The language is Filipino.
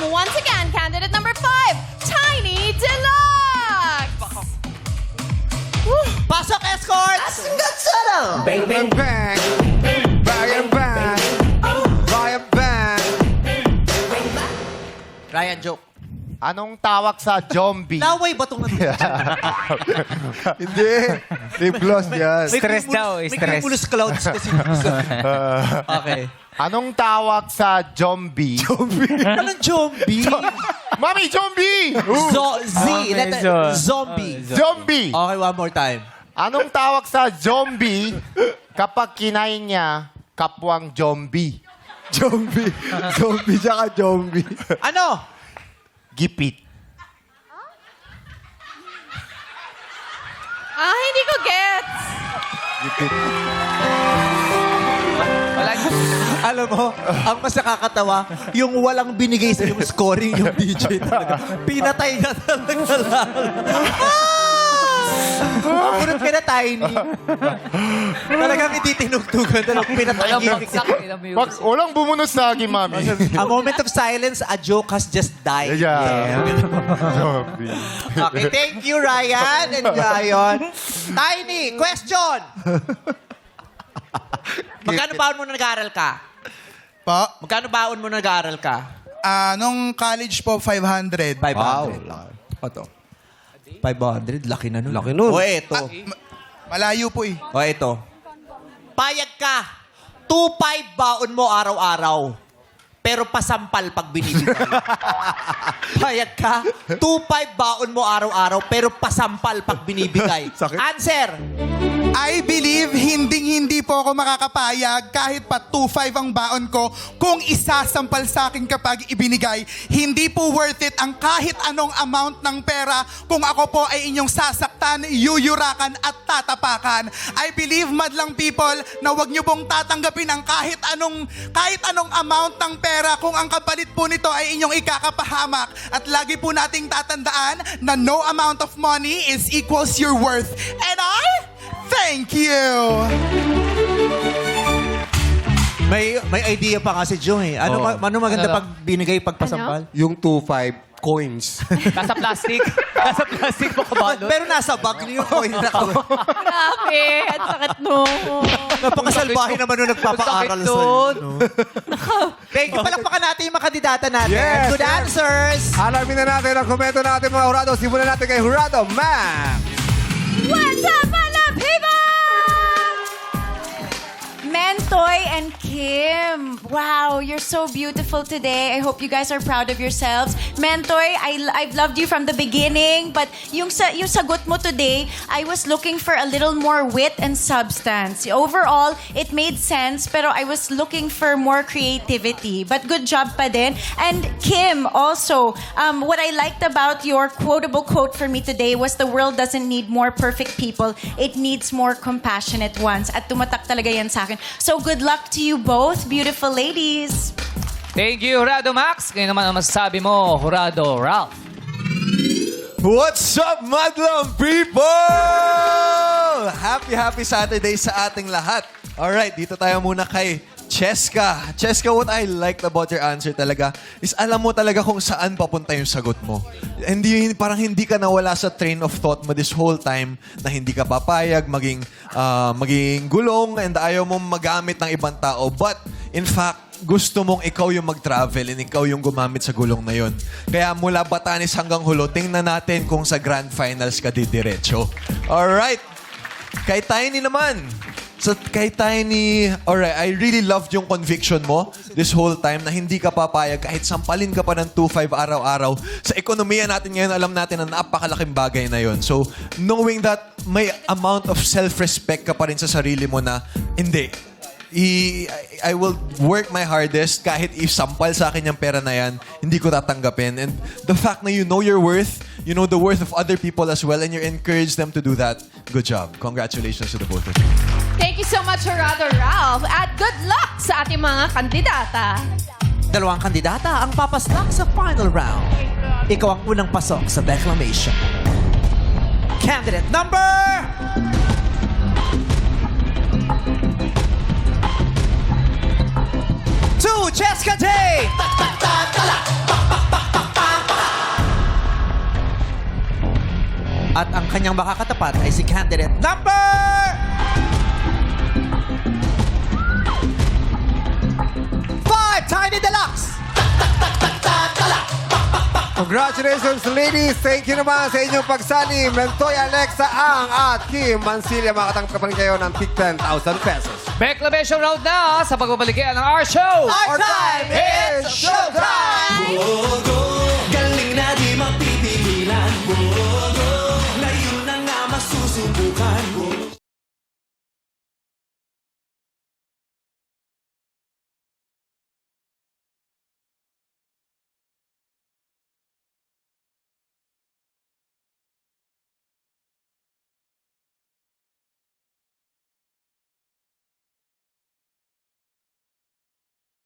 welcome once again candidate number 5, Tiny Deluxe! Pasok, escorts! Bang, bang, bang. Bang, bang. Bang, bang. Ryan, joke. Anong tawag sa zombie? Laway ba itong Hindi. Lip gloss yan. Stress daw, May stress. cumulus clouds kasi. Okay. Anong tawag sa zombie? Anong zombie? Mami, zombie! Z. Okay, Letter- zombie. Zombie! Okay, one more time. Anong tawag sa zombie kapag kinain niya kapwang zombie? Zombie. Zombie tsaka zombie. Ano? Gipit. Hindi ko gets. Alam mo, ang mas nakakatawa, yung walang binigay sa yung scoring yung DJ talaga. Pinatay na talaga lang. Punot ka na, Tiny. Talagang ititinugtugan na lang. Pinatay yung Walang bumunos sa akin, mami. A moment of silence, a joke has just died. Yeah. Zombie. Okay, thank you, Ryan and Jayon. Tiny, question! Magkano baon mo na nag-aaral ka? Po, Magkano baon mo na nag-aaral ka? nung college po, 500. 500. Ito. 500, laki na nun. Laki nun. O ito. Malayo po eh. O ito. Payag ka. 2.5 baon mo araw-araw. Pero pasampal pag binibigay. Payag ka. 2.5 baon mo araw-araw. Pero pasampal pag binibigay. Answer. I believe hindi po ako makakapayag kahit pa 2.5 ang baon ko kung isasampal sa akin kapag ibinigay. Hindi po worth it ang kahit anong amount ng pera kung ako po ay inyong sasaktan, yuyurakan at tatapakan. I believe, madlang people, na wag niyo pong tatanggapin ang kahit anong amount ng pera kung ang kapalit po nito ay inyong ikakapahamak. At lagi po nating tatandaan na no amount of money is equals your worth. And I thank you! May idea pa nga si Joe eh. Ano maganda pag binigay pag pasampal? Yung 2-5 coins. Nasa plastic. Nasa plastic mo kabalot. Pero nasa bag niyo yung coin na ko. Grabe, ang sakit no. Napakasalbahe naman nung nagpapaaral sa nun. Thank you. Palakpakan natin yung mga kandidata natin. Yes, Good yes. answers! Alamin na natin ang komento natin mga Hurado. Simulan natin kay Hurado, Max. What's up, mga people? Mentoy and Kim. Wow, you're so beautiful today. I hope you guys are proud of yourselves. Mentoy, I've loved you from the beginning, but yung sagot mo today, I was looking for a little more wit and substance. Overall, it made sense, pero I was looking for more creativity. But good job pa din. And Kim, also, what I liked about your quotable quote for me today was the world doesn't need more perfect people. It needs more compassionate ones. At tumatak talaga yan sa akin. So good luck to you both, beautiful ladies. Thank you, Hurado Max. Ngayon naman ang masasabi mo, Hurado Ralph. What's up, Madlang people? Happy Saturday sa ating lahat. Alright, dito tayo muna kay Cheska. Cheska, what I liked about your answer talaga is alam mo talaga kung saan papunta yung sagot mo. Parang hindi ka nawala sa train of thought mo this whole time na hindi ka papayag, maging gulong and ayaw mong magamit ng ibang tao. But, in fact, gusto mong ikaw yung mag-travel and ikaw yung gumamit sa gulong na yon. Kaya mula Batanes hanggang Hulo, tingnan natin kung sa Grand Finals ka didiretso. Alright. Kay Tiny naman. Alright, I really loved yung conviction mo this whole time na hindi ka papayag kahit sampalin ka pa ng 2.5 araw-araw. Sa ekonomiya natin ngayon, alam natin na napakalaking bagay na yon. So, knowing that may amount of self-respect ka pa rin sa sarili mo na, hindi, I will work my hardest kahit isampal sa akin yung pera na yan, hindi ko tatanggapin. And the fact na you know your worth, you know the worth of other people as well, and you encourage them to do that, good job. Congratulations to the both of you. Thank you so much, Hurado Ralph. At good luck sa ating mga kandidata. Dalawang kandidata ang papaslak sa final round. Ikaw ang unang pasok sa declamation. Candidate number... 2, Cheska Day! At ang kanyang makakatapat ay si candidate number... Tiny Deluxe! Congratulations, ladies! Thank you naman sa inyong pagsali. Mentoy, Alexa Ang at Kim Mansilla. Makatanggap pa rin kayo ng tig 10,000 pesos. Reclamation round na sa pagbabalikan ng our show! Our time is showtime!